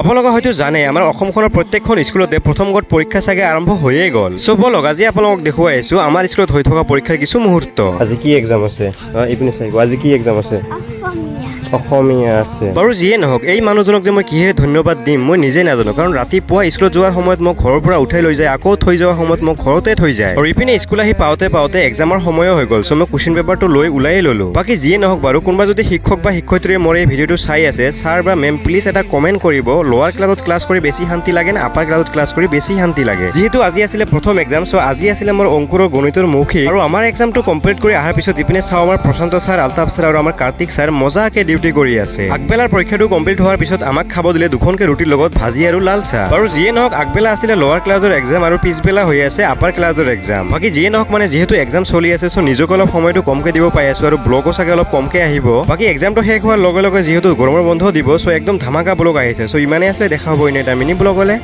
আপোনালোকে হয়তো জানে আমাৰ অসমখনৰ প্ৰত্যেকখন স্কুলতে প্ৰথম গড় পৰীক্ষা চাগে আৰম্ভ হৈয়ে গ'ল। চব বলক আজি আপোনালোকক দেখুৱাই আছো আমাৰ স্কুলত হৈ থকা পৰীক্ষাৰ কিছু মুহূৰ্ত। আজি কি এক্সাম আছে? এইপিনে চাই আজি কি এক্সাম আছে? অসমীয়া আছে। বাৰু যিয়ে নহওক এই মানুহজনক যে মই কিহেৰে ধন্যবাদ দিম মই নিজে নাজানো, কাৰণ ৰাতিপুৱা স্কুলত যোৱাৰ সময়ত মোক ঘৰৰ পৰা উঠাই লৈ যায়, আকৌ থৈ যোৱাৰ সময়ত মোক ঘৰতে থৈ যায়। আৰু ইপিনে স্কুল আহি পাওঁতে পাওঁতে এক্সামৰ সময়ো হৈ গ'ল। চ' মই কুৱেশ্যন পেপাৰটো লৈ ওলাই ল'লো। বাকী যিয়ে নহওক বাৰু কোনোবা যদি শিক্ষক বা শিক্ষয়িত্ৰীয়ে মোৰ এই ভিডিঅ'টো চাই আছে, ছাৰ বা মেম প্লিজ এটা কমেণ্ট কৰিব, লোৱাৰ ক্লাছত ক্লাছ কৰি বেছি শান্তি লাগে নে আপাৰ ক্লাছত ক্লাছ কৰি বেছি শান্তি লাগে। যিহেতু আজি আছিলে প্ৰথম এক্সাম, চ' আজি আছিলে মোৰ অংকুৰৰ গণিতৰ মৌখিক, আৰু আমাৰ এক্সামটো কমপ্লিট কৰি অহাৰ পিছত ইপিনে চাওঁ আমাৰ প্ৰশান্ত ছাৰ, আলতাফ ছাৰ আৰু আমাৰ কাৰ্তিক ছাৰ মজাকে ডিউটি কৰি আছে। আগবেলাৰ পৰীক্ষাটো কমপ্লিট হোৱাৰ পিছত আমাক খাব দিলে দুখনকে ৰুটিৰ লগত ভাজি আৰু লাল চাহ। বাৰু যিয়ে নহওক আগবেলা আছিলে লোৱাৰ ক্লাছৰ এক্সাম আৰু পিছবেলা হৈ আছে আপাৰ ক্লাছৰ এক্সাম। বাকী যিয়ে নহওক মানে যিহেতু এক্সাম চলি আছে, চ' নিজকে অলপ সময়টো কমকে দিব পাই আছো আৰু ব্লগো চাগে অলপ কমকে আহিব। বাকী এক্সামটো শেষ হোৱাৰ লগে লগে যিহেতু গৰমৰ বন্ধ দিব, চ' একদম ধামাকা ব্লগ আহিছে। চ' ইমানেই আছিলে, দেখা হ'ব এনে এটা মিনি ব্লগলে।